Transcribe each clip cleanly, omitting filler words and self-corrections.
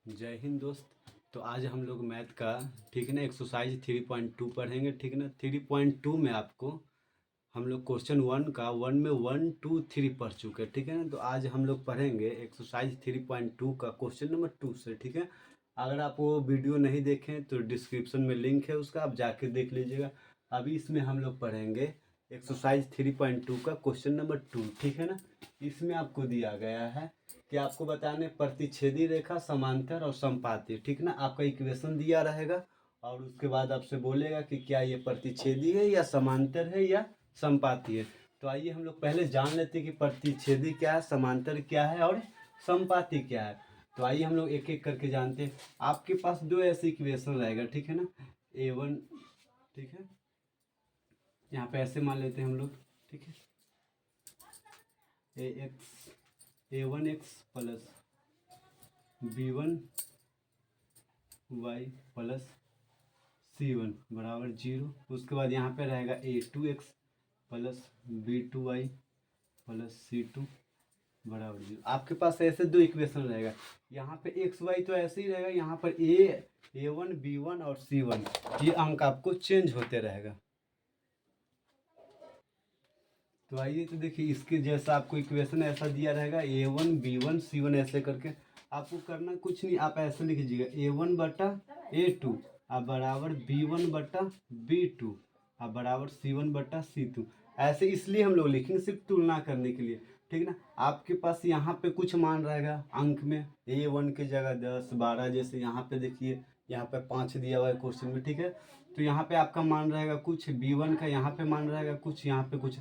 जय हिंद दोस्त। तो आज हम लोग मैथ का ठीक है ना एक्सरसाइज 3.2 पढ़ेंगे। ठीक है ना 3.2 में आपको हम लोग क्वेश्चन वन का वन में 1 2 3 पढ़ चुके हैं। ठीक है ना, तो आज हम लोग पढ़ेंगे एक्सरसाइज 3.2 का क्वेश्चन नंबर 2 से। ठीक है, अगर आप वो वीडियो नहीं देखें तो डिस्क्रिप्शन में लिंक है उसका, आप जाके देख लीजिएगा। अभी इसमें हम लोग पढ़ेंगे एक्सरसाइज 3.2 का क्वेश्चन नंबर 2। ठीक है ना, इसमें आपको दिया गया है कि आपको बताने प्रतिच्छेदी रेखा, समांतर और समपाती। ठीक ना, आपका इक्वेशन दिया रहेगा और उसके बाद आपसे बोलेगा कि क्या ये प्रतिच्छेदी है या समांतर है या समपाती है। तो आइए हम लोग पहले जान लेते हैं कि प्रतिच्छेदी क्या है, समांतर क्या है और समपाती क्या है। तो आइए हम लोग एक एक करके जानते हैं। आपके पास दो ऐसे इक्वेशन रहेगा। ठीक है ना, A1, ठीक है, यहाँ पे ऐसे मान लेते हैं हम लोग। ठीक है, A1x plus B1y plus C1 बराबर 0। उसके बाद यहाँ पे रहेगा A2x plus B2y plus C2 बराबर 0। आपके पास ऐसे दो इक्वेशन रहेगा। यहाँ पे एक्स वाई तो ऐसे ही रहेगा, यहाँ पर A1 B1 और C1 ये अंक आपको चेंज होते रहेगा। तो आइए तो देखिए, इसके जैसा आपको इक्वेशन ऐसा दिया रहेगा A1 B1 C1 ऐसे करके। आपको करना कुछ नहीं, आप ऐसे लिख लीजिएगा A1 बटा A2 अब बराबर B1 बटा B2 अब बराबर C1 बटा C2। ऐसे इसलिए हम लोग लिखेंगे सिर्फ तुलना करने के लिए। ठीक ना, आपके पास यहाँ पे कुछ मान रहेगा अंक में, A1 की जगह 10 12, जैसे यहाँ पे देखिए यहाँ पे 5 दिया हुआ है क्वेश्चन में। ठीक है, तो यहाँ पे आपका मान रहेगा कुछ, B1 का यहाँ पे मान रहेगा कुछ, यहाँ पे कुछ।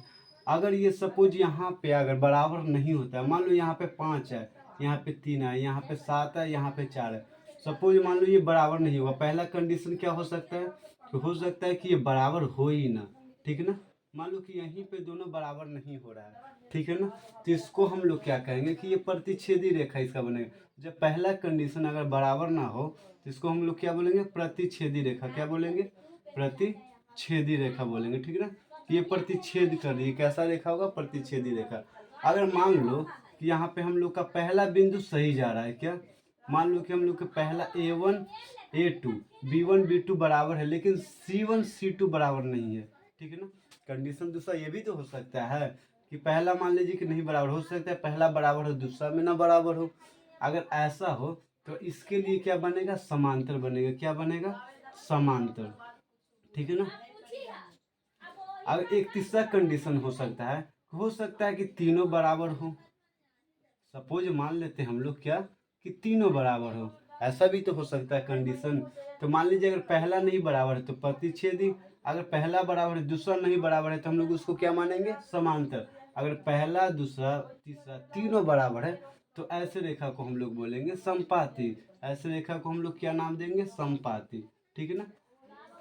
अगर ये सपोज यहाँ पे अगर बराबर नहीं होता है, मान लो यहाँ पे 5 है, यहाँ पे 3 है, यहाँ पे 7 है, यहाँ पे 4 है, सपोज मान लो ये बराबर नहीं होगा, पहला कंडीशन क्या हो सकता है कि हो सकता है कि ये बराबर हो ही ना। ठीक है ना, मान लो कि यहीं पे दोनों बराबर नहीं हो रहा है। ठीक है ना, तो इसको हम लोग क्या कहेंगे कि ये प्रतिच्छेदी रेखा इसका बनेगा। जब पहला कंडीशन अगर बराबर ना हो तो इसको हम लोग क्या बोलेंगे, प्रतिच्छेदी रेखा। क्या बोलेंगे, प्रतिच्छेदी रेखा बोलेंगे। ठीक है ना, ये प्रतिच्छेद कर रही है, कैसा रेखा होगा, प्रतिच्छेदी रेखा। अगर मान लो कि यहाँ पे हम लोग का पहला बिंदु सही जा रहा है, क्या मान लो कि हम लोग का पहला A1 A2 B1 B2 बराबर है, लेकिन C1 C2 बराबर नहीं है। ठीक है ना, कंडीशन दूसरा ये भी तो हो सकता है कि पहला मान लीजिए कि नहीं बराबर, हो सकता है पहला बराबर हो दूसरा में ना बराबर हो। अगर ऐसा हो तो इसके लिए क्या बनेगा, समांतर बनेगा। क्या बनेगा, समांतर। ठीक है ना, अब एक तीसरा कंडीशन हो सकता है कि तीनों बराबर हो। सपोज मान लेते हैं हम लोग क्या कि तीनों बराबर हो, ऐसा भी तो हो सकता है कंडीशन। तो मान लीजिए अगर पहला नहीं बराबर है तो प्रतिच्छेदी, अगर पहला बराबर है दूसरा नहीं बराबर है तो हम लोग उसको क्या मानेंगे, समांतर। अगर पहला दूसरा तीसरा तीनों बराबर है तो ऐसे रेखा को हम लोग बोलेंगे समपाती। ऐसे रेखा को हम लोग क्या नाम देंगे, समपाती। ठीक है ना,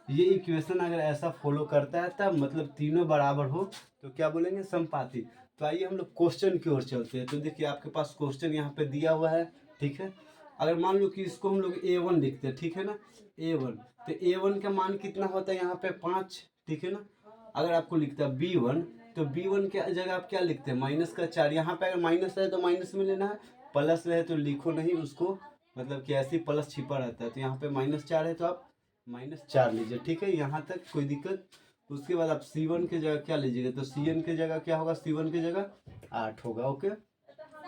ये इक्वेशन अगर ऐसा फॉलो करता है तब मतलब तीनों बराबर हो तो क्या बोलेंगे, समपाती। तो आइए हम लोग क्वेश्चन की ओर चलते हैं। तो देखिए आपके पास क्वेश्चन यहाँ पे दिया हुआ है। ठीक है, अगर मान लो कि इसको हम लोग A1 लिखते हैं, ठीक है ना, A1, तो A1 का मान कितना होता है यहाँ पे 5। ठीक है ना, अगर आपको लिखता है B1 तो B1 के जगह आप क्या लिखते हैं, -4। यहाँ पे अगर माइनस है तो माइनस में लेना है, प्लस रहे तो लिखो नहीं उसको, मतलब कि ऐसे प्लस छिपा रहता है। तो यहाँ पे -4 है तो आप -4 लीजिए। ठीक है, यहाँ तक कोई दिक्कत। उसके बाद आप C1 की जगह क्या लीजिएगा, तो CN की जगह क्या होगा, C1 की जगह 8 होगा। ओके,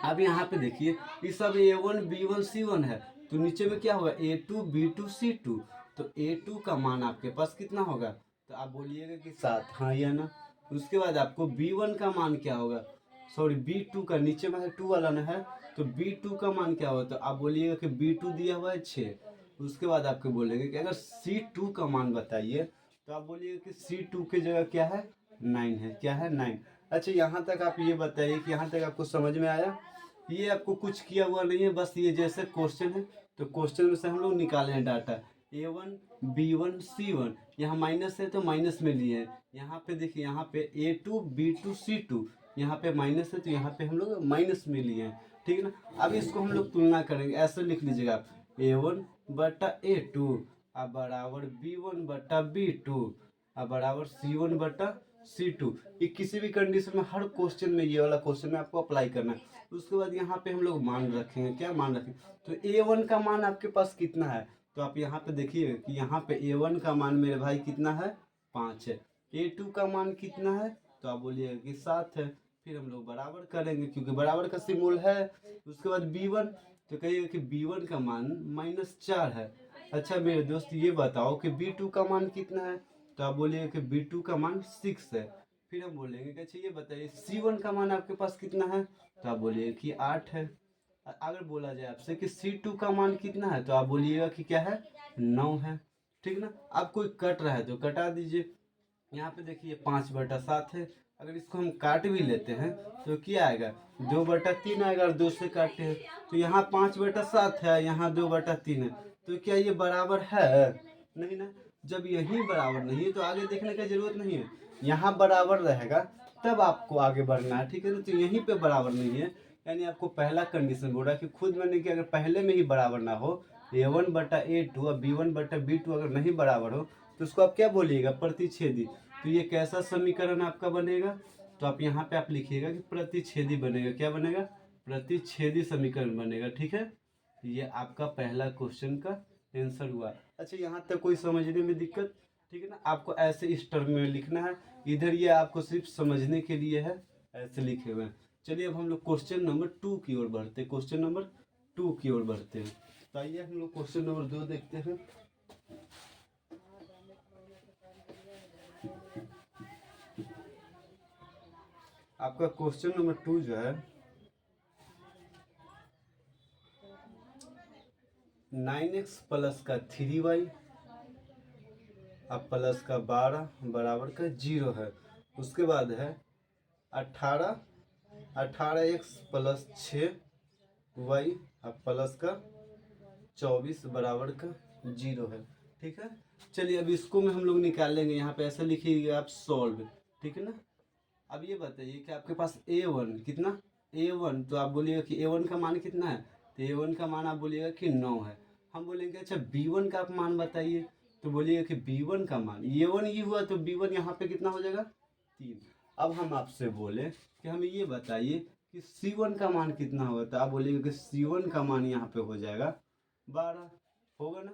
अब यहाँ पे देखिए ये सब A1 B1 C1 है, तो नीचे में क्या होगा, A2 B2 C2। तो A2 का मान आपके पास कितना होगा, तो आप बोलिएगा कि 7, हाँ या ना। उसके बाद आपको B1 का मान क्या होगा, सॉरी B2 का, नीचे में है 2 वाला ना है, तो B2 का मान क्या होगा, तो आप बोलिएगा कि B2 दिया हुआ है 6। उसके बाद आपको बोलेंगे कि अगर C2 का मान बताइए, तो आप बोलिएगा कि C2 की जगह क्या है, 9 है। क्या है, 9। अच्छा, यहाँ तक आप ये बताइए कि यहाँ तक आपको समझ में आया। ये आपको कुछ किया हुआ नहीं है, बस ये जैसे क्वेश्चन है तो क्वेश्चन में से हम लोग निकाले हैं डाटा। A1 B1 C1, यहाँ माइनस है तो माइनस में लिए हैं। यहाँ पे देखिए, यहाँ पे A2 B2 C2, यहाँ पे माइनस है तो यहाँ पे हम लोग माइनस में लिए हैं। ठीक है ना, अब इसको हम लोग तुलना करेंगे, ऐसे लिख लीजिएगा आप, A1 बटा A2 अब बराबर B1 बटा B2 अब बराबर C1 बटा C2। ये किसी भी कंडीशन में, हर क्वेश्चन में ये वाला क्वेश्चन में आपको अप्लाई करना है। उसके बाद यहाँ पे हम लोग मान रखेंगे, क्या मान रखेंगे, तो A1 का मान आपके पास कितना है, तो आप यहाँ पे देखिए कि यहाँ पे A1 का मान मेरे भाई कितना है, 5 है। A2 का मान कितना है, तो आप बोलिएगा कि 7 है। फिर हम लोग बराबर करेंगे क्योंकि बराबर का सिंबल है। उसके बाद B1, तो कहिएगा कि B1 का मान -4 है। अच्छा मेरे दोस्त ये बताओ कि B2 का मान कितना है, तो आप बोलिएगा कि B2 का मान 6 है। फिर हम बोलेंगे कि अच्छा ये बताइए C1 का मान आपके पास कितना है, तो आप बोलिएगा कि 8 है। अगर बोला जाए आपसे कि C2 का मान कितना है, तो आप बोलिएगा कि क्या है, 9 है। ठीक ना। अब कोई कट रहा है तो कटा दीजिए। यहाँ पे देखिए 5/7 है। अगर इसको हम काट भी लेते हैं तो क्या आएगा, 2/3 आएगा। और 2 से काटते हैं तो यहाँ 5/7 है, यहाँ 2/3 है। तो क्या ये बराबर है, नहीं ना। जब यही बराबर नहीं है तो आगे देखने की जरूरत नहीं है। यहाँ बराबर रहेगा तब आपको आगे बढ़ना है, ठीक है ना। तो यहीं पे बराबर नहीं है, यानी आपको पहला कंडीशन बोल रहा है कि खुद मैंने कि अगर पहले में ही बराबर ना हो, A1/A2 और B1/B2 अगर नहीं बराबर हो, तो उसको आप क्या बोलिएगा, प्रतिच्छेदी। तो ये कैसा समीकरण आपका बनेगा, तो आप यहाँ पे आप लिखिएगा कि प्रतिच्छेदी बनेगा। क्या बनेगा, प्रतिच्छेदी समीकरण बनेगा। ठीक है, ये आपका पहला क्वेश्चन का आंसर हुआ। अच्छा यहाँ तक कोई समझने में दिक्कत, ठीक है ना। आपको ऐसे इस टर्म में लिखना है, इधर ये आपको सिर्फ समझने के लिए है, ऐसे लिखे हुए हैं। चलिए अब हम लोग क्वेश्चन नंबर 2 की ओर बढ़ते हैं, क्वेश्चन नंबर 2 की ओर बढ़ते हैं। तो आइए हम लोग क्वेश्चन नंबर 2 देखते हैं। आपका क्वेश्चन नंबर 2 जो है, 9x प्लस का 3y अब प्लस का 12 बराबर का 0 है। उसके बाद है 18x प्लस 6y अब प्लस का 24 बराबर का 0 है। ठीक है, चलिए अब इसको में हम लोग निकाल लेंगे। यहाँ पे ऐसा लिखिएगा आप सॉल्व, ठीक है ना। अब ये बताइए कि आपके पास A1 कितना, A1 तो आप बोलिएगा कि A1 का मान कितना है, तो A1 का मान आप बोलिएगा कि 9 है। हम बोलेंगे अच्छा B1 का आप मान बताइए, तो बोलिएगा कि B1 का मान, A1 ये हुआ तो B1 यहाँ पे कितना हो जाएगा, 3। अब हम आपसे बोले कि हमें ये बताइए कि C1 का मान कितना होगा, तो आप बोलिएगा कि C1 का मान यहाँ पे हो जाएगा 12, होगा ना।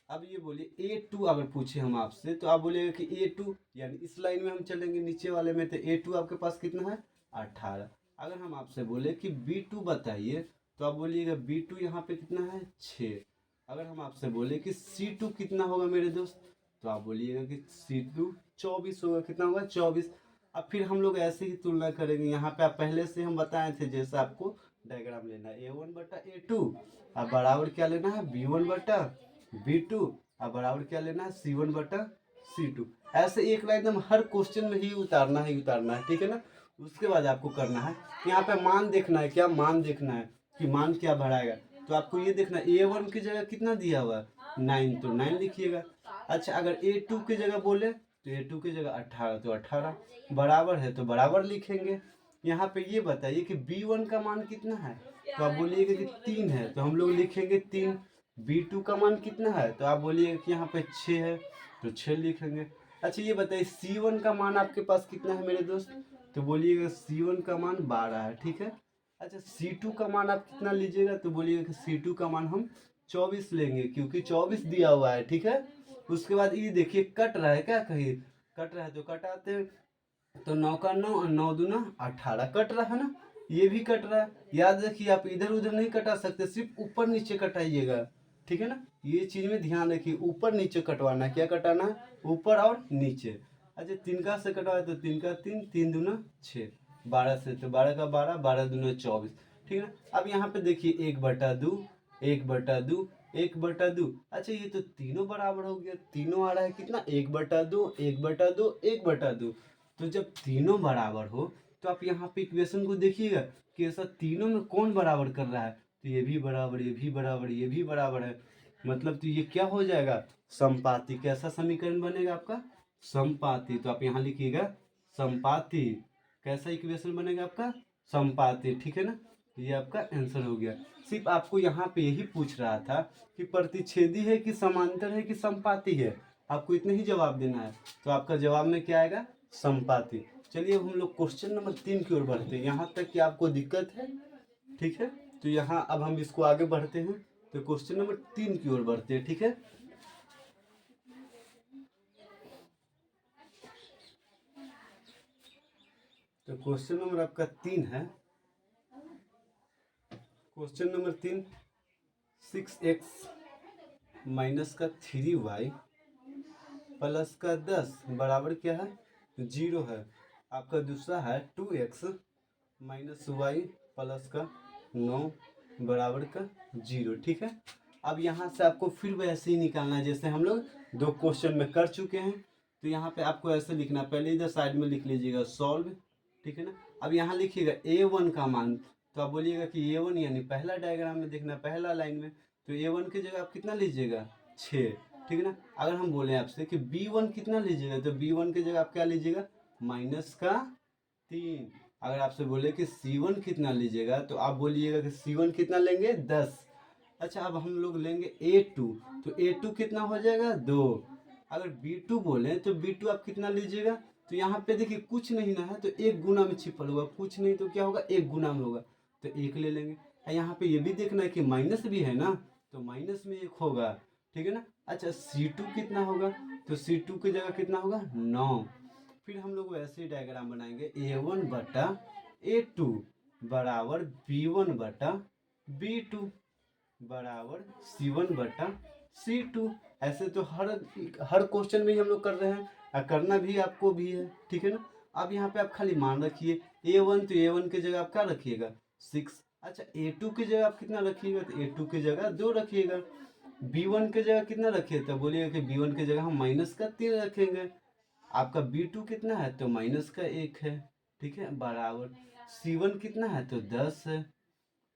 अब ये बोलिए A2 अगर पूछे हम आपसे, तो आप बोलिएगा कि A2, यानी इस लाइन में हम चलेंगे नीचे वाले में, तो A2 आपके पास कितना है, 18। अगर हम आपसे बोले कि B2 बताइए, तो आप बोलिएगा B2 यहाँ पे कितना है, 6। अगर हम आपसे बोले कि C2 कितना होगा मेरे दोस्त, तो आप बोलिएगा कि C2 24 होगा। कितना होगा, 24। अब फिर हम लोग ऐसे ही तुलना करेंगे। यहाँ पे आप पहले से हम बताए थे जैसे आपको डायग्राम लेना है, A1/A2 अब बराबर क्या लेना है, B1/B2 अब बराबर क्या लेना है, C1/C2। ऐसे एक लाइन एकदम हर क्वेश्चन में ही उतारना है, उतारना है, ठीक है ना। उसके बाद आपको करना है, यहाँ पे मान देखना है, क्या मान देखना है कि मान क्या बढ़ाएगा। तो आपको ये देखना है A1 की जगह कितना दिया हुआ है, 9, तो 9 लिखिएगा। अच्छा अगर A2 की जगह बोले, तो A2 की जगह 18, तो 18 बराबर है तो बराबर लिखेंगे। यहाँ पे ये बताइए कि B1 का मान कितना है, तो आप बोलिएगा कि 3 है, तो हम लोग लिखेंगे 3। B2 का मान कितना है, तो आप बोलिएगा कि यहाँ पे 6 है, तो 6 लिखेंगे। अच्छा ये बताइए C1 का मान आपके पास कितना है मेरे दोस्त, तो बोलिएगा C1 का मान 12 है, ठीक है। अच्छा C2 का मान आप कितना लीजिएगा, तो बोलिएगा कि C2 का मान हम 24 लेंगे, क्योंकि 24 दिया हुआ है, ठीक है। उसके बाद ये देखिए कट रहा है, क्या कहिए, कट रहा है तो कटाते हैं। तो 9 का 9 और 9 दूना 18 कट रहा है ना, ये भी कट रहा है। याद रखिए आप इधर उधर नहीं कटा सकते, सिर्फ ऊपर नीचे कटाइएगा, ठीक है ना। ये चीज में ध्यान रखिए, ऊपर नीचे कटवाना है। क्या कटाना है, ऊपर और नीचे। अच्छा 3 का से कटवाए तो 3 का 3, 3 दूना 6, 12 से तो 12 का 12, 12 दूना 24, ठीक है ना। अब यहाँ पे देखिए 1/2, 1/2, 1/2। अच्छा ये तो तीनों बराबर हो गया, तीनों आ रहा है कितना, 1/2, 1/2, 1/2। तो जब तीनों बराबर हो, तो आप यहाँ पे इक्वेशन को देखिएगा कि ऐसा तीनों में कौन बराबर कर रहा है, तो ये भी बराबर, ये भी बराबर, ये भी बराबर है। मतलब तो ये क्या हो जाएगा, समपाती। कैसा समीकरण बनेगा आपका, समपाती। तो आप यहाँ लिखिएगा समपाती। कैसा इक्वेशन बनेगा आपका, समपाती, ठीक है ना। ये आपका आंसर हो गया। सिर्फ आपको यहाँ पे यही पूछ रहा था कि प्रतिच्छेदी है कि समांतर है कि समपाती है, आपको इतना ही जवाब देना है। तो आपका जवाब में क्या आएगा, समपाती। चलिए अब हम लोग क्वेश्चन नंबर 3 की ओर बढ़ते हैं। यहाँ तक कि आपको दिक्कत है, ठीक है। तो यहाँ अब हम इसको आगे बढ़ते हैं, तो क्वेश्चन नंबर 3 की ओर बढ़ते हैं। ठीक है, तो क्वेश्चन नंबर आपका 3 है। क्वेश्चन नंबर 3, 6x माइनस का 3y प्लस का 10 बराबर क्या है, 0 है। आपका दूसरा है 2x माइनस वाई प्लस का 9 बराबर का 0। ठीक है, अब यहाँ से आपको फिर वैसे ही निकालना है जैसे हम लोग 2 क्वेश्चन में कर चुके हैं। तो यहाँ पे आपको ऐसे लिखना, पहले इधर साइड में लिख लीजिएगा सॉल्व। ठीक है ना, अब यहाँ लिखिएगा a1 का मान, तो आप बोलिएगा कि a1 यानी पहला डायग्राम में देखना, पहला लाइन में, तो a1 की जगह आप कितना लीजिएगा 6। ठीक है ना, अगर हम बोले आपसे कि b1 कितना लीजिएगा, तो b1 की जगह आप क्या लीजिएगा माइनस का 3। अगर आपसे बोले कि c1 कितना लीजिएगा, तो आप बोलिएगा कि c1 कितना लेंगे 10। अच्छा, अब हम लोग लेंगे a2, तो a2 कितना हो जाएगा 2। अगर b2 बोले तो b2 आप कितना लीजिएगा, तो यहाँ पे देखिए कुछ नहीं ना है, तो एक गुना में छिपल होगा, कुछ नहीं तो क्या होगा एक गुना में होगा, तो एक ले लेंगे। यहाँ पे ये भी देखना है कि माइनस भी है ना, तो माइनस में एक होगा। ठीक है ना, अच्छा c2 कितना होगा, तो c2 की जगह कितना होगा 9। फिर हम लोग वैसे ही डायग्राम बनाएंगे, a1 बटा a2 बराबर b1 बटा b2 बराबर c1 बटा c2। ऐसे तो हर क्वेश्चन में ही हम लोग कर रहे हैं, और करना भी आपको भी है। ठीक है ना, अब यहाँ पे आप खाली मान रखिए a1, तो a1 की जगह आप क्या रखिएगा 6। अच्छा, a2 की जगह आप कितना रखिएगा, तो a2 की जगह 2 रखिएगा। b1 की जगह कितना रखिए, तो बोलिएगा कि b1 की जगह हम माइनस का 3 रखेंगे। आपका b2 कितना है, तो माइनस का 1 है। ठीक है, बराबर c1 कितना है, तो 10 है,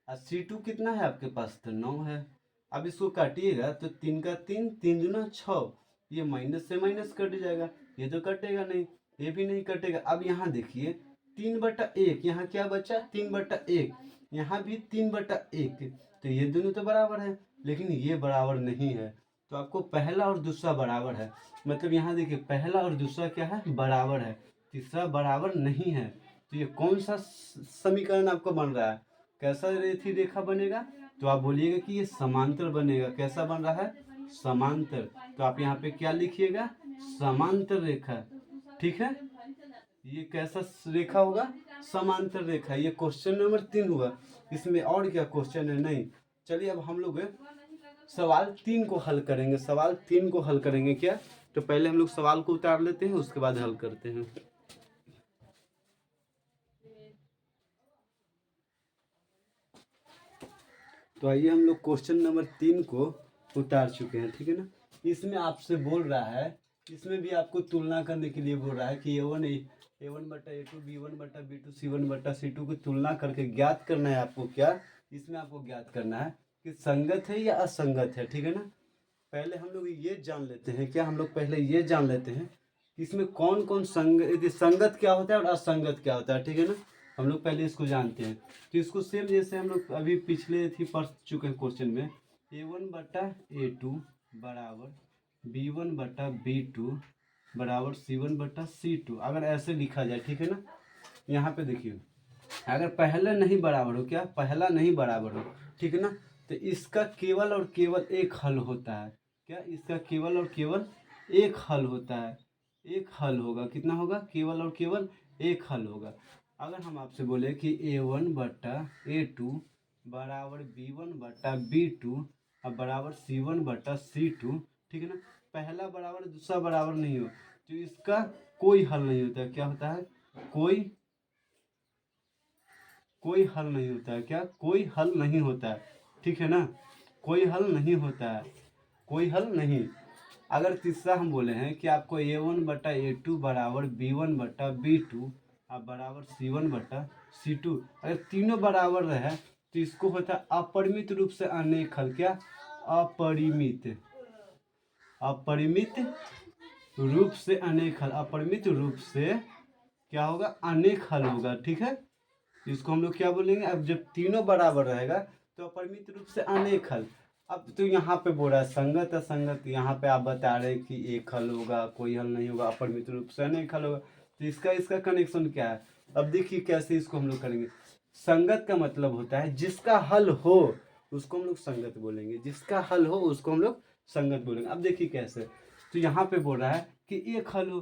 और c2 कितना है आपके पास, तो 9 है। अब इसको काटिएगा तो 3 का 3, 3 दूना 6, ये माइनस से माइनस कट जाएगा, ये तो कटेगा नहीं, ये भी नहीं कटेगा। अब यहाँ देखिए 3/1, यहाँ क्या बचा 3/1, यहाँ भी 3/1, तो ये दोनों तो बराबर है, लेकिन ये बराबर नहीं है। तो आपको पहला और दूसरा बराबर है, मतलब यहाँ देखिए पहला और दूसरा क्या है बराबर है, तीसरा बराबर नहीं है। तो ये कौन सा समीकरण आपको बन रहा है, कैसा रेखी रेखा बनेगा, तो आप बोलिएगा कि ये समांतर बनेगा। कैसा बन रहा है, समांतर। तो आप यहाँ पे क्या लिखिएगा समांतर रेखा। ठीक है, ये कैसा रेखा होगा, समांतर रेखा। ये क्वेश्चन नंबर 3 हुआ, इसमें और क्या क्वेश्चन है नहीं। चलिए अब हम लोग सवाल 3 को हल करेंगे, सवाल 3 को हल करेंगे क्या, तो पहले हम लोग सवाल को उतार लेते हैं, उसके बाद हल करते हैं। तो आइए हम लोग क्वेश्चन नंबर 3 को उतार चुके हैं। ठीक है ना, इसमें आपसे बोल रहा है, इसमें भी आपको तुलना करने के लिए बोल रहा है कि a1 बटा a2 b1 बटा b2 c1 बटा c2 की तुलना करके ज्ञात करना है आपको। क्या इसमें आपको ज्ञात करना है कि संगत है या असंगत है। ठीक है ना, पहले हम लोग ये जान लेते हैं, क्या हम लोग पहले ये जान लेते हैं कि इसमें कौन कौन संगत क्या होता है और असंगत क्या होता है। ठीक है ना, हम लोग पहले इसको जानते हैं। तो इसको सेम जैसे हम लोग अभी पिछले थी पढ़ चुके हैं क्वेश्चन में, a1 बटा a2 बराबर b1 बटा b2 बराबर c1 बटा c2, अगर ऐसे लिखा जाए। ठीक है ना, यहाँ पे देखिए अगर पहला नहीं बराबर हो, क्या पहला नहीं बराबर हो, ठीक है ना, तो इसका केवल और केवल एक हल होता है। क्या इसका केवल और केवल एक हल होता है, एक हल होगा। कितना होगा, केवल और केवल एक हल होगा। अगर हम आपसे बोले कि a1 बटा a2 बराबर b1 बटा b2 और बराबर c1 बटा c2, ठीक है ना, पहला बराबर दूसरा बराबर नहीं हो, तो इसका कोई हल नहीं होता। क्या होता है, कोई हल नहीं होता है। क्या कोई हल नहीं होता है। ठीक है ना, कोई हल नहीं होता है, कोई हल नहीं। अगर तीसरा हम बोले हैं कि आपको a1 बटा a2 बराबर b1 बटा b2 और बराबर c1 बटा c2, अगर तीनों बराबर रहे तो इसको होता है अपरिमित रूप से अनेक हल। क्या अपरिमित, अपरिमित रूप से अनेक हल, अपरिमित रूप से क्या होगा अनेक हल होगा। ठीक है, इसको हम लोग क्या बोलेंगे, अब जब तीनों बराबर रहेगा तो अपरिमित रूप से अनेक हल। अब तो यहाँ पे बोल रहा है संगत असंगत, यहाँ पे आप बता रहे हैं कि एक हल होगा, कोई हल नहीं होगा, अपरिमित रूप से अनेक हल होगा। तो इसका कनेक्शन क्या है, अब देखिए कैसे इसको हम लोग करेंगे। संगत का मतलब होता है जिसका हल हो उसको हम लोग संगत बोलेंगे, जिसका हल हो उसको हम लोग संगत बोलेंगे। अब देखिए कैसे, तो यहाँ पे बोल रहा है कि एक हल हो,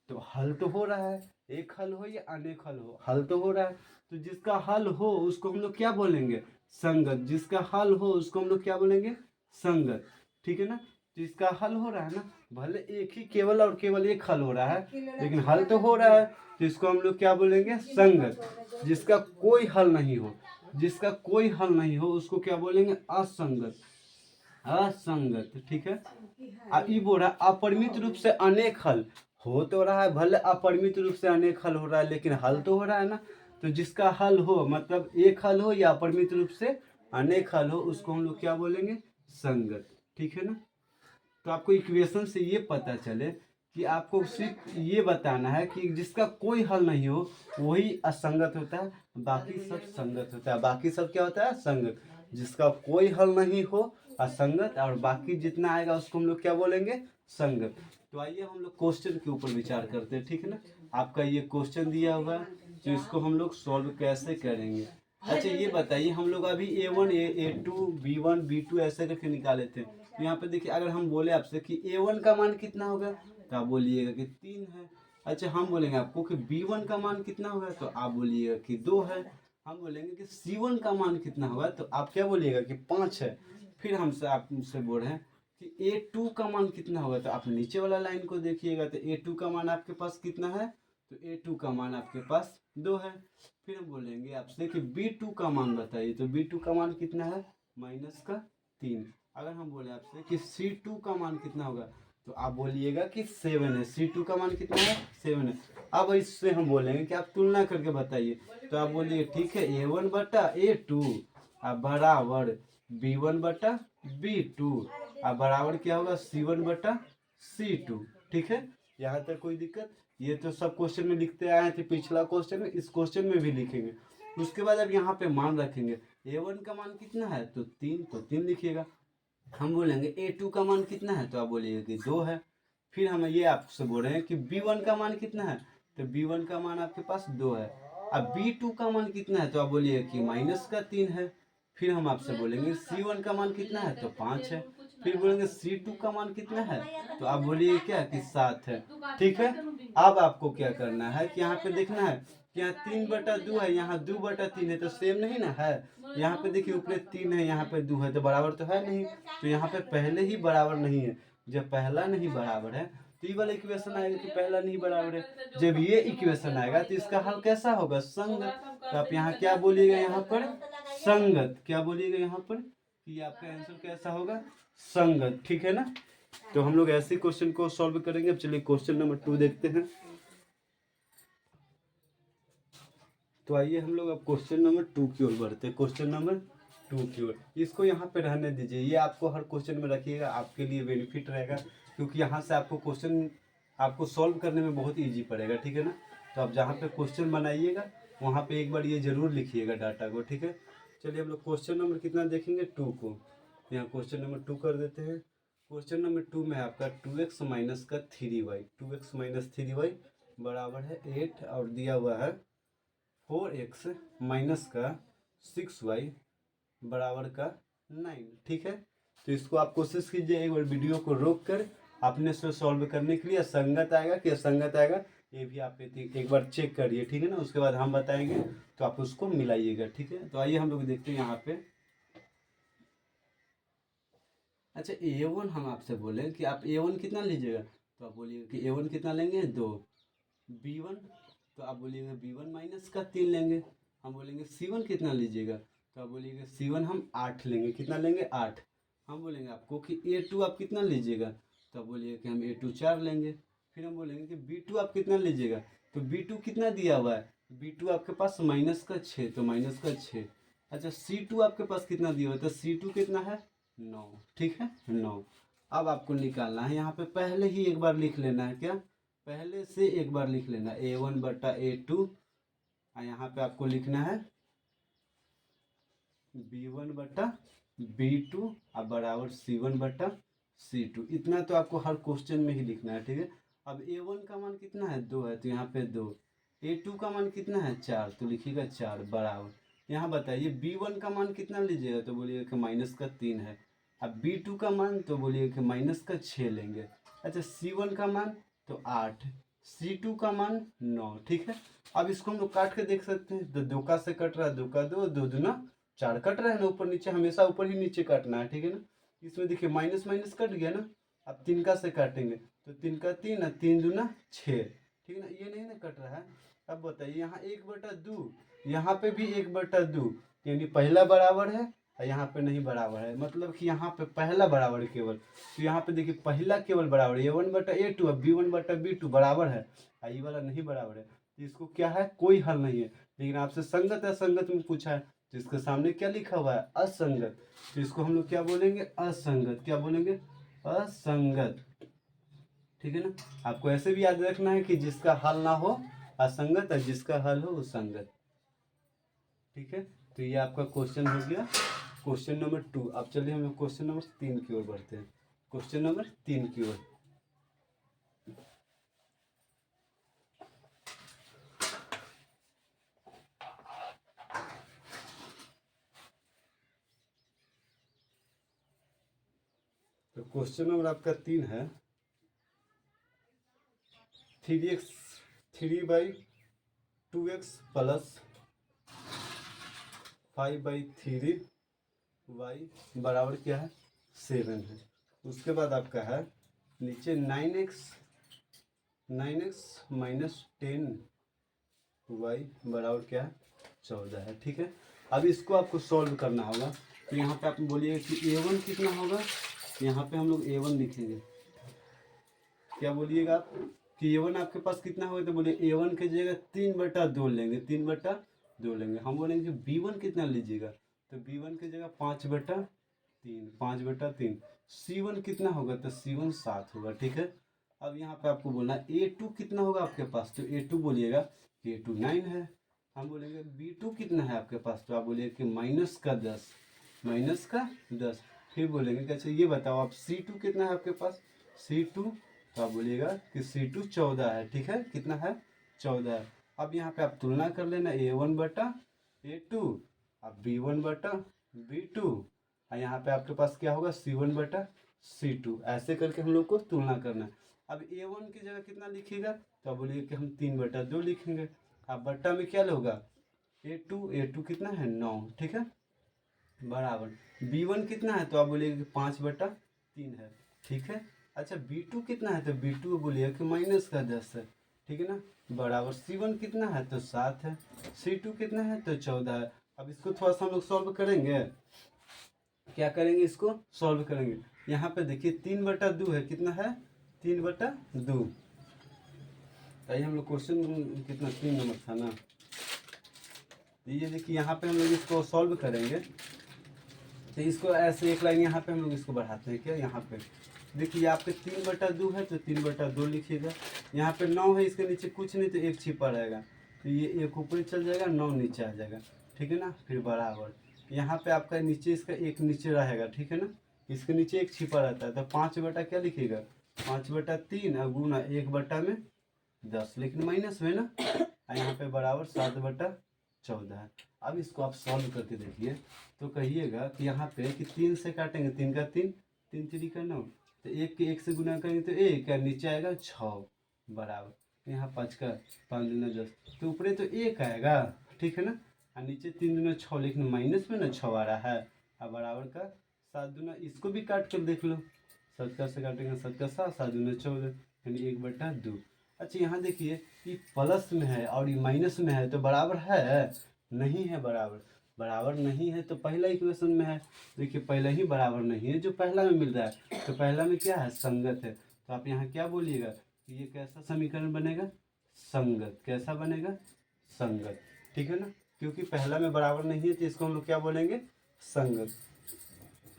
तो हल तो हो रहा है, एक हल हो या अनेक हल हो, हल तो हो रहा है, तो जिसका हल हो उसको हम लोग क्या बोलेंगे, संगत। जिसका हल हो उसको हम लोग क्या बोलेंगे, संगत। ठीक है ना, जिसका हल हो रहा है ना, भले एक ही केवल और केवल एक हल हो रहा है लेकिन हल तो हो रहा है, तो इसको हम लोग क्या बोलेंगे, संगत। जिसका कोई हल नहीं हो, जिसका कोई हल नहीं हो उसको क्या बोलेंगे, असंगत, असंगत। ठीक है, ये बोल रहा है अपरिमित रूप से अनेक हल हो तो रहा है, भले अपरिमित रूप से अनेक हल हो रहा है लेकिन हल तो हो रहा है ना, तो जिसका हल हो मतलब एक हल हो या अपरिमित रूप से अनेक हल हो उसको हम लोग क्या बोलेंगे, संगत। ठीक है ना, तो आपको इक्वेशन से ये पता चले कि आपको सिर्फ ये बताना है कि जिसका कोई हल नहीं हो वही असंगत होता है, बाकी सब संगत होता है। बाकी सब क्या होता है, संगत। जिसका कोई हल नहीं हो असंगत, और बाकी जितना आएगा उसको हम लोग क्या बोलेंगे, संगत। तो आइए हम लोग क्वेश्चन के ऊपर विचार करते हैं। ठीक है ना, आपका ये क्वेश्चन दिया हुआ है, तो इसको हम लोग सॉल्व कैसे करेंगे। अच्छा ये बताइए, हम लोग अभी A1 A2 B1 B2 ऐसे करके निकाले थे। तो यहाँ पे देखिए, अगर हम बोले आपसे कि A1 का मान कितना होगा तो आप बोलिएगा कि 3 है। अच्छा हम बोलेंगे आपको कि B1 का मान कितना होगा तो आप बोलिएगा कि 2 है। हम बोलेंगे कि C1 का मान कितना होगा तो आप क्या बोलिएगा कि 5 है। फिर हमसे आपसे बोल रहे हैं कि A2 का मान कितना होगा, तो आप नीचे वाला लाइन को देखिएगा, तो A2 का मान आपके पास कितना है, तो A2 का मान आपके पास 2 है। फिर हम बोलेंगे आपसे कि B2 का मान बताइए, तो B2 का मान कितना है, -3। अगर हम बोले आपसे कि C2 का मान कितना होगा तो आप बोलिएगा कि 7 है। C2 का मान कितना है, 7 है। अब इससे हम बोलेंगे कि आप तुलना करके बताइए, तो आप बोलिए ठीक है A1 बटा A2 अब बराबर B1 बटा B2 अब बराबर क्या होगा, C1 बटा C2। ठीक है, यहाँ तक कोई दिक्कत। ये तो सब क्वेश्चन में लिखते आए थे, पिछला क्वेश्चन में, इस क्वेश्चन में भी लिखेंगे। उसके बाद अब यहाँ पे मान रखेंगे, A1 का मान कितना है तो 3, तो 3 लिखिएगा। हम बोलेंगे A2 का मान कितना है तो आप बोलिएगा कि 2 है। फिर हम ये आपसे बोल रहे हैं कि B1 का मान कितना है, तो B1 का मान आपके पास 2 है। अब B2 का मान कितना है तो आप बोलिएगा कि -3 है। फिर हम आपसे बोलेंगे C1 का मान कितना है तो 5 है। फिर बोलेंगे C2 का मान कितना है तो आप बोलिए क्या कि 7 है। ठीक है, अब आपको क्या करना है कि यहाँ पे देखना है कि यहाँ 3/2 है, यहाँ 2/3 है, तो सेम नहीं ना है। यहाँ पे देखिए ऊपर 3 है, यहाँ पे 2 है, तो बराबर तो है नहीं। तो यहाँ पे पहले ही बराबर नहीं है। जब पहला नहीं बराबर है तो ये वाला इक्वेशन आएगा कि पहला नहीं बराबर है। जब ये इक्वेशन आएगा तो इसका हल कैसा होगा, संगत। तो आप यहाँ क्या बोलिएगा, यहाँ पर संगत। क्या बोलिएगा यहाँ पर कि आपका आंसर कैसा होगा, संगत। ठीक है ना, तो हम लोग ऐसे क्वेश्चन को सॉल्व करेंगे। अब चलिए क्वेश्चन नंबर 2 देखते हैं। तो आइए हम लोग अब क्वेश्चन नंबर 2 की ओर बढ़ते हैं। क्वेश्चन नंबर 2 की ओर, इसको यहाँ पे रहने दीजिए, ये आपको हर क्वेश्चन में रखिएगा, आपके लिए बेनिफिट रहेगा, क्योंकि यहाँ से आपको क्वेश्चन आपको सॉल्व करने में बहुत ईजी पड़ेगा। ठीक है ना, तो आप जहाँ पे क्वेश्चन बनाइएगा वहाँ पे एक बार ये जरूर लिखिएगा डाटा को। ठीक है, चलिए हम लोग क्वेश्चन नंबर कितना देखेंगे, 2 को। यहाँ क्वेश्चन नंबर 2 कर देते हैं। क्वेश्चन नंबर 2 में आपका 2x माइनस का 3y, 2x माइनस 3y बराबर है 8, और दिया हुआ है 4x माइनस का 6y बराबर का 9। ठीक है, तो इसको आप कोशिश कीजिए एक बार वीडियो को रोक कर अपने से सॉल्व करने के लिए। संगत आएगा कि असंगत आएगा ये भी आप एक बार चेक करिए। ठीक है ना, उसके बाद हम बताएंगे तो आप उसको मिलाइएगा। ठीक है, तो आइए हम लोग देखते हैं यहाँ पे। अच्छा A1 हम आपसे बोले कि आप A1 कितना लीजिएगा, तो आप बोलिएगा कि A1 कितना लेंगे, 2। B1 तो आप बोलिएगा B1 माइनस का 3 लेंगे। हम बोलेंगे C1 कितना लीजिएगा, तो आप बोलिएगा C1 हम 8 लेंगे। कितना लेंगे, 8। हम बोलेंगे आपको कि A2 आप कितना लीजिएगा, तो आप बोलिएगा कि हम A2 4 लेंगे। फिर हम बोलेंगे कि B2 आप कितना लीजिएगा, तो B2 कितना दिया हुआ है, B2 आपके पास -6, तो -6। अच्छा C2 आपके पास कितना दिया हुआ है, तो C2 कितना है, 9। ठीक है, 9। अब आपको निकालना है, यहाँ पे पहले ही एक बार लिख लेना है, क्या पहले से एक बार लिख लेना A1 बटा A2, और यहाँ पे आपको लिखना है B1 बटा B2 अब बराबर C1 बटा C2। इतना तो आपको हर क्वेश्चन में ही लिखना है। ठीक है, अब A1 का मान कितना है, 2 है, तो यहाँ पे 2। A2 का मान कितना है, 4, तो लिखिएगा 4 बराबर। यहाँ बताइए b1 का मान कितना लीजिएगा, तो बोलिएगा कि -3 है। अब b2 का मान तो बोलिएगा कि -6 लेंगे। अच्छा c1 का मान तो 8, c2 का मान 9। ठीक है, अब इसको हम लोग काट के देख सकते हैं। तो 2 का से कट रहा है, 2 का 2, 2 दूना 4 कट रहा है ना, ऊपर नीचे हमेशा ऊपर ही नीचे काटना है। ठीक है ना, इसमें देखिए माइनस माइनस कट गया ना। अब 3 का से काटेंगे तो 3 का 3 और 3 दूना 6। ठीक है ना, ये नहीं ना कट रहा है। अब बताइए यहाँ 1/2, यहाँ पे भी 1/2, यानी पहला बराबर है और यहाँ पे नहीं बराबर है, मतलब कि यहाँ पे पहला बराबर है केवल। तो यहाँ पे देखिए पहला केवल बराबर है, A1/A2 और B1/B2 बराबर है, और ये वाला नहीं बराबर है। तो इसको क्या है, कोई हल नहीं है। लेकिन आपसे संगत असंगत में पूछा है, तो इसके सामने क्या लिखा हुआ है, असंगत। तो इसको हम लोग क्या बोलेंगे, असंगत। क्या बोलेंगे, असंगत। ठीक है ना, आपको ऐसे भी याद रखना है कि जिसका हल ना हो असंगत और जिसका हल हो वो संगत। ठीक है, तो ये आपका क्वेश्चन हो गया, क्वेश्चन नंबर 2। अब चलिए हम लोग क्वेश्चन नंबर 3 की ओर बढ़ते हैं। क्वेश्चन नंबर 3 की ओर। तो क्वेश्चन नंबर आपका 3 है, 3x 3/2x प्लस 5/3y बराबर क्या है, 7 है। उसके बाद आपका है नीचे 9x माइनस 10y बराबर क्या है, 14 है। ठीक है, अब इसको आपको सॉल्व करना होगा। तो यहाँ पे आप बोलिए कि a1 कितना होगा, यहाँ पे हम लोग a1 लिखेंगे। क्या बोलिएगा आप कि a1 आपके पास कितना होगा, तो बोलिए a1 की जगह 3/2 लेंगे, 3/2 लेंगे। हम बोलेंगे b1 कितना लीजिएगा, तो b1 की जगह 5/3 c1 कितना होगा, तो c1 7 होगा। ठीक है, अब यहाँ पे आपको बोलना a2 कितना होगा आपके पास, तो a2 बोलिएगा कि a2 9 है। हम बोलेंगे b2 कितना है आपके पास, तो आप बोलिए कि -10, -10। फिर बोलेंगे कि अच्छा ये बताओ आप c2 कितना है आपके पास, c2, तो आप बोलिएगा कि c2 14 है। ठीक है, कितना है, 14 है। अब यहाँ पे आप तुलना कर लेना a1/a2, अब b1/b2, और यहाँ पे आपके पास क्या होगा, c1/c2। ऐसे करके हम लोग को तुलना करना है। अब a1 की जगह कितना लिखिएगा, तो आप बोलिए कि हम 3/2 लिखेंगे। अब बट्टा में क्या होगा, a2 कितना है, 9। ठीक है, बराबर b1 कितना है, तो आप बोलिएगा कि 5/3 है। ठीक है, अच्छा b2 कितना है, तो b2 बोलिएगा कि -10 है। ठीक है ना, बराबर c1 कितना है, तो 7 है। c2 कितना है, तो 14 है। अब इसको थोड़ा सा हम लोग सॉल्व करेंगे। क्या करेंगे, इसको सॉल्व करेंगे। यहाँ पे देखिए 3/2 है, कितना है, 3/2। आइए हम लोग क्वेश्चन कितना 3 नंबर था ना, ये देखिए यहाँ पे हम लोग इसको सॉल्व करेंगे। तो इसको ऐसे एक लाइन यहाँ पे हम लोग इसको बढ़ाते हैं। क्या यहाँ पे देखिए आपके 3/2 है, तो 3/2 लिखिएगा। यहाँ पे 9 है, इसके नीचे कुछ नहीं, तो एक छिपा रहेगा, तो ये एक ऊपर चल जाएगा, 9 नीचे आ जाएगा। ठीक है ना, फिर बराबर यहाँ पे आपका नीचे इसका एक नीचे रहेगा। ठीक है ना, इसके नीचे एक छिपा रहता है, तो 5 क्या लिखिएगा, 5/3 और गुना 1/10, लेकिन माइनस में ना, और यहाँ पे बराबर 7/14 है। अब इसको आप सॉल्व करके देखिए, तो कहिएगा कि यहाँ पे कि 3 से काटेंगे, 3 का 3, 3 3 का 9, तो 1 के 1 से गुना करेंगे तो 1, और नीचे आएगा 6 बराबर, यहाँ 5 का 5 दूना 10, तो ऊपरे तो 1 आएगा। ठीक है ना, और नीचे 3 दूना 6, लेकिन माइनस में ना 6 आ रहा है, और बराबर का 7 दूना, इसको भी काट कर देख लो, 7 का से काटेंगे 7 का 7, 7 दूना 14, यानी 1/2। अच्छा यहाँ देखिए ये प्लस में है और ये माइनस में है, तो बराबर है, नहीं है बराबर। बराबर नहीं है तो पहला इक्वेशन में है, देखिए पहला ही बराबर नहीं है जो पहला में मिल रहा है, तो पहला में क्या है, संगत है। तो आप यहाँ क्या बोलिएगा कि ये कैसा समीकरण बनेगा, संगत। कैसा बनेगा, संगत। ठीक है ना, क्योंकि पहला में बराबर नहीं है, तो इसको हम लोग क्या बोलेंगे, संगत।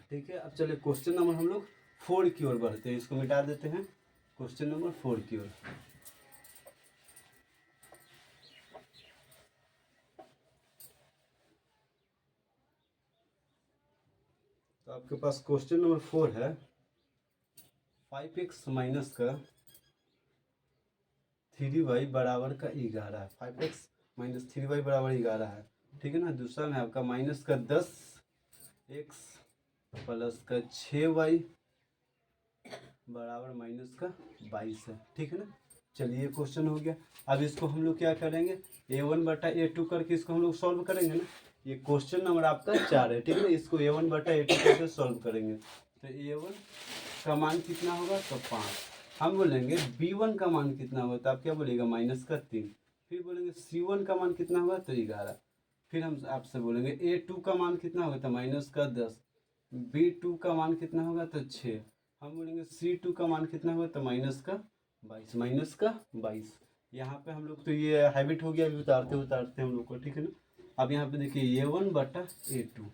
ठीक है, अब चलिए क्वेश्चन नंबर हम लोग 4 की ओर बढ़ते हैं, इसको मिटा देते हैं। क्वेश्चन नंबर 4 की ओर। तो आपके पास क्वेश्चन नंबर 4 है, 5x माइनस का 3y बराबर का 11 है। 5x माइनस 3y बराबर 11 है। ठीक है ना। दूसरा में आपका माइनस का 10x प्लस का 6y बराबर माइनस का 22 है। ठीक है ना। चलिए ये क्वेश्चन हो गया। अब इसको हम लोग क्या करेंगे, A1/A2 करके इसको हम लोग सॉल्व करेंगे ना। ये क्वेश्चन नंबर आपका 4 है। ठीक है ना। इसको A1/A2 करके सॉल्व करेंगे तो A1 का मान कितना होगा तो 5। हम बोलेंगे B1 का मान कितना होगा तो आप क्या बोलेगा माइनस का 3। फिर बोलेंगे C1 का मान कितना होगा तो 11। फिर हम आपसे बोलेंगे A2 का मान कितना होगा तो माइनस का 10। B2 का मान कितना होगा तो 6। हम बोलेंगे C2 का मान कितना होगा तो माइनस का 22। माइनस का 22 यहाँ पे हम लोग तो ये हैबिट हो गया अभी उतारते उतारते हम लोग को। ठीक है ना। अब यहाँ पे देखिए A1/A2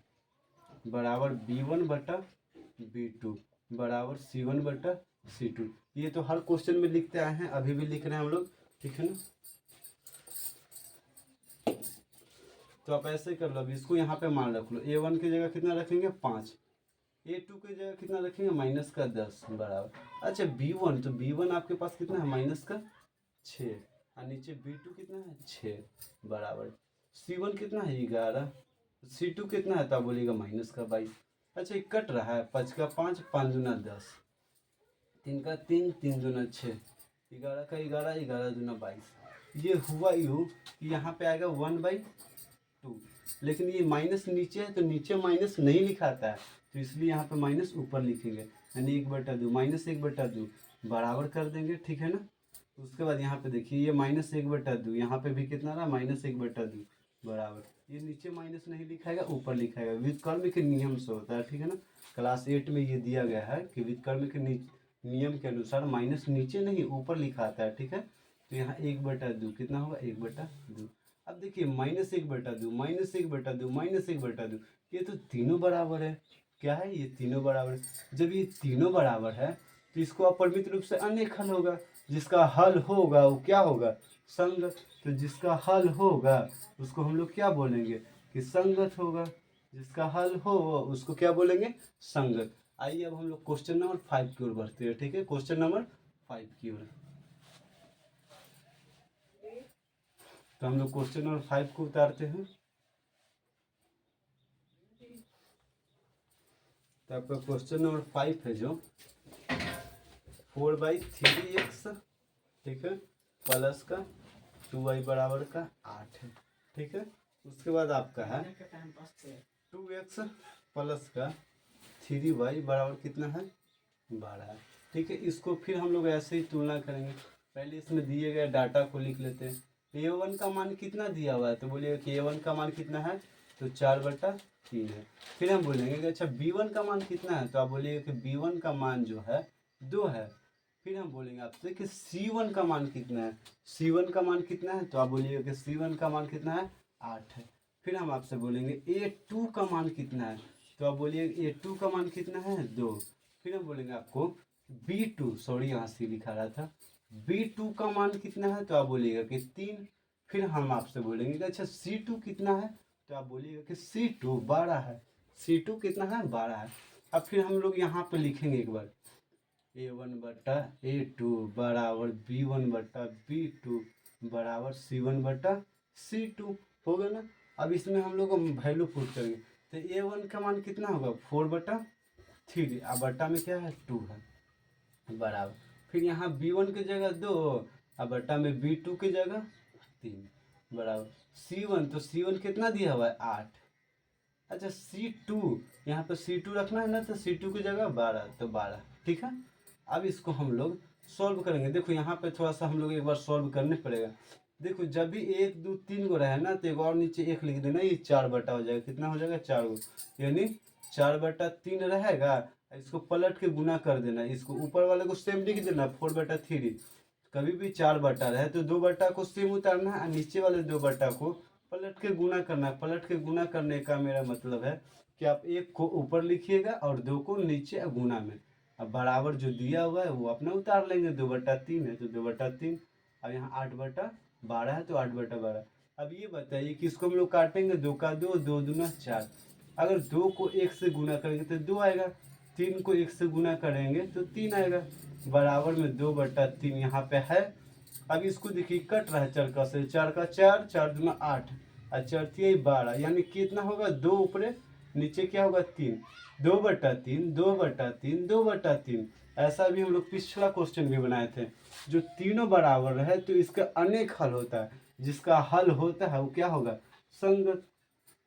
बराबर B1/B2 बराबर C1/C2। ये तो हर क्वेश्चन में लिखते आए हैं, अभी भी लिख रहे हैं हम लोग। ठीक है ना। तो आप ऐसे कर लो, अभी इसको यहाँ पे मान रख लो। A1 की जगह कितना रखेंगे 5, A2 की जगह कितना रखेंगे माइनस का 10 बराबर। अच्छा B1, तो B1 आपके पास कितना है माइनस का 6 और नीचे B2 कितना है 6 बराबर। C1 कितना है 11, C2 कितना है तो आप बोलिएगा माइनस का 22। अच्छा ये कट रहा है, 5 का 5, 5 दूना 10, 3 का 3, 3 दूना 6, 11 का 11, 11 दूना 22। ये हुआ यूँ कि यहाँ पे आएगा 1/2, लेकिन ये माइनस नीचे है तो नीचे माइनस नहीं लिखाता है, तो इसलिए यहाँ पे माइनस ऊपर लिखेंगे, यानी 1/2 माइनस 1/2 बराबर कर देंगे। ठीक है ना। उसके बाद यहाँ पे देखिए ये माइनस 1/2, यहाँ पे भी कितना रहा माइनस 1/2 बराबर। ये नीचे माइनस नहीं लिखाएगा, ऊपर लिखाएगा, व्युत्क्रम के नियम से होता है। ठीक है ना। क्लास 8 में ये दिया गया है कि व्युत्क्रम के नियम के अनुसार माइनस नीचे नहीं ऊपर लिखाता है। ठीक है। तो यहाँ 1/2 कितना होगा 1/2। अब देखिए -1/2 -1/2 -1/2, ये तो तीनों बराबर है। क्या है ये तीनों बराबर है। जब ये तीनों बराबर है तो इसको अपरिमित रूप से अनेक हल होगा, जिसका हल होगा वो क्या होगा संगत। तो जिसका हल होगा उसको हम लोग क्या बोलेंगे कि संगत होगा, जिसका हल हो उसको क्या बोलेंगे संगत। आइए अब हम लोग क्वेश्चन नंबर 5 की ओर बढ़ते हैं। ठीक है। क्वेश्चन नंबर 5 की ओर, तो हम लोग क्वेश्चन नंबर 5 को उतारते हैं। तो आपका क्वेश्चन नंबर 5 है जो 4/3x, ठीक है, प्लस का 2y बराबर का 8 है। ठीक है। उसके बाद आपका है 2x प्लस का 3y बराबर कितना है 12 है। ठीक है। इसको फिर हम लोग ऐसे ही तुलना करेंगे। पहले इसमें दिए गए डाटा को लिख लेते हैं। A1 का मान कितना दिया हुआ है तो बोलिए कि A1 का मान कितना है तो 4/3 है। फिर हम बोलेंगे कि अच्छा B1 का मान कितना है तो आप बोलिए कि B1 का मान जो है 2 है। फिर हम बोलेंगे आपसे कि C1 का मान कितना है, C1 का मान कितना है तो आप बोलिएगा कि C1 का मान कितना है 8 है। फिर हम आपसे बोलेंगे A2 का मान कितना है तो आप बोलिए A2 का मान कितना है 2। फिर हम बोलेंगे आपको B2, सॉरी यहाँ से लिखा रहा था, B2 का मान कितना है तो आप बोलिएगा कि 3। फिर हम आपसे बोलेंगे कि अच्छा C2 कितना है तो आप बोलिएगा कि C2 12 है। C2 कितना है 12 है। अब फिर हम लोग यहाँ पर लिखेंगे एक बार A1/A2 बराबर B1/B2 बराबर C1/C2 हो गया ना। अब इसमें हम लोग वैल्यू पुट करेंगे तो A1 का मान कितना होगा 4/3, अब बट्टा में क्या है 2 है बराबर। फिर यहाँ B1 की जगह 2 और बट्टा में B2 की जगह 3 बराबर। C1, तो C1 कितना दिया हुआ है 8। अच्छा C2, यहाँ पे C2 रखना है ना तो C2 की जगह 12, तो 12। ठीक है। अब इसको हम लोग सॉल्व करेंगे। देखो यहाँ पे थोड़ा सा हम लोग एक बार सॉल्व करने पड़ेगा। देखो जब भी 1 2 3 को रहे ना तो एक और नीचे 1 लिख देना, ये 4 बटा हो जाएगा। कितना हो जाएगा 4 गो, यानी 4/3 रहेगा। इसको पलट के गुना कर देना, इसको ऊपर वाले को सेम लिख देना 4/3। कभी भी 4 बटा रहे तो 2 बटा को सेम उतारना है और नीचे वाले 2 बटा को पलट के गुना करना है। पलट के गुना करने का मेरा मतलब है कि आप 1 को ऊपर लिखिएगा और 2 को नीचे गुना में। अब बराबर जो दिया हुआ है वो अपना उतार लेंगे, 2/3 है तो 2/3। अब यहाँ 8/12 है तो 8/12। अब ये बताइए कि इसको हम लोग काटेंगे, 2 का 2, 2 दूना 4। अगर 2 को 1 से गुना करेंगे तो 2 आएगा, 3 को 1 से गुना करेंगे तो 3 आएगा, बराबर में 2/3 यहाँ पे है। अब इसको देखिए कट रहा है चरका से, 4 का 4, 4 दूना 8। और चौथी 12, यानी कितना होगा 2 ऊपरे नीचे क्या होगा 3, 2/3, 2/3, 2/3। ऐसा भी हम लोग पिछला क्वेश्चन भी बनाए थे। जो तीनों बराबर है तो इसका अनेक हल होता है, जिसका हल होता है वो क्या होगा संगत।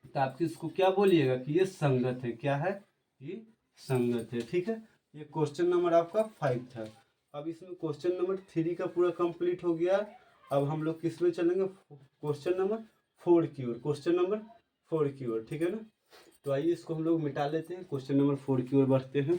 तो आप इसको क्या बोलिएगा कि ये संगत है, क्या है ये संगत है। ठीक है, ये क्वेश्चन नंबर आपका 5 था। अब इसमें क्वेश्चन नंबर 3 का पूरा कंप्लीट हो गया। अब हम लोग किस में चलेंगे, क्वेश्चन नंबर 4 की ओर, क्वेश्चन नंबर 4 की ओर। ठीक है ना, तो आइए इसको हम लोग मिटा लेते हैं, क्वेश्चन नंबर 4 की ओर बढ़ते हैं।